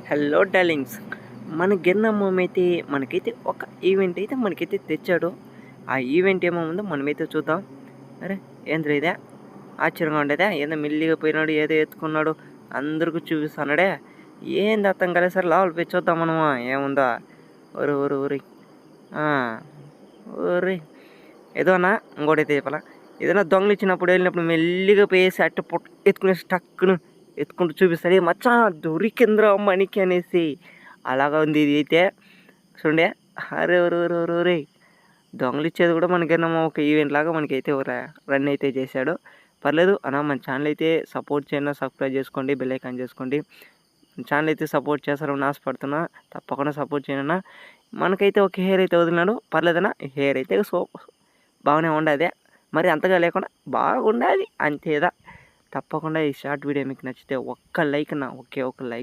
Hello darlings, మన గిన్నమ్మ అయితే మనకైతే ఒక ఈవెంట్ అయితే మనకైతే తెచ్చాడు. ఆ ఈవెంట్ ఏమో ఉందో మనమైతే చూద్దాం. అరే ఏంద్ర ఇదే ఆశ్చర్యంగా ఉండేదే, ఏదో మెల్లిగా పోయినాడు, ఏదో ఎత్తుకున్నాడు, అందరికీ చూపిస్తున్నాడే. ఏంది అర్థం కదా సార్, లోపల పోయి చూద్దాం మనము ఏముందో. ఊరి ఊరి ఊరి ఊరి ఏదోనా ఇంకోటైతే చెప్పాలా, ఏదైనా దొంగలు ఇచ్చినప్పుడు వెళ్ళినప్పుడు మెల్లిగా పోయేసి అట్ట పుట్ట ఎత్తుకునేసి టక్కును ఎత్తుకుంటూ చూపిస్తాడు, మచ్చా దొరికింద్రా మణికి అనేసి. అలాగా ఉంది ఇది అయితే చూడే. అరే రే దొంగలు ఇచ్చేది కూడా మనకైనా ఒక ఈవెంట్ లాగా మనకైతే రన్ అయితే చేశాడు. పర్లేదు అన్న, మన ఛానల్ అయితే సపోర్ట్ చేయండి, సబ్స్క్రైబ్ చేసుకోండి, బెల్ ఐకాన్ చేసుకోండి. ఛానల్ అయితే సపోర్ట్ చేస్తారని ఆశపడుతున్నా, తప్పకుండా సపోర్ట్ చేయండి. మనకైతే ఒక హెయిర్ అయితే వదిలినాడు, పర్లేదన్నా హెయిర్ అయితే బాగానే ఉండదు, మరి అంతగా లేకుండా బాగుండాలి అంతేదా. తప్పకుండా ఈ షార్ట్ వీడియో మీకు నచ్చితే ఒక్క లైక్, ఒకే ఒక లైక్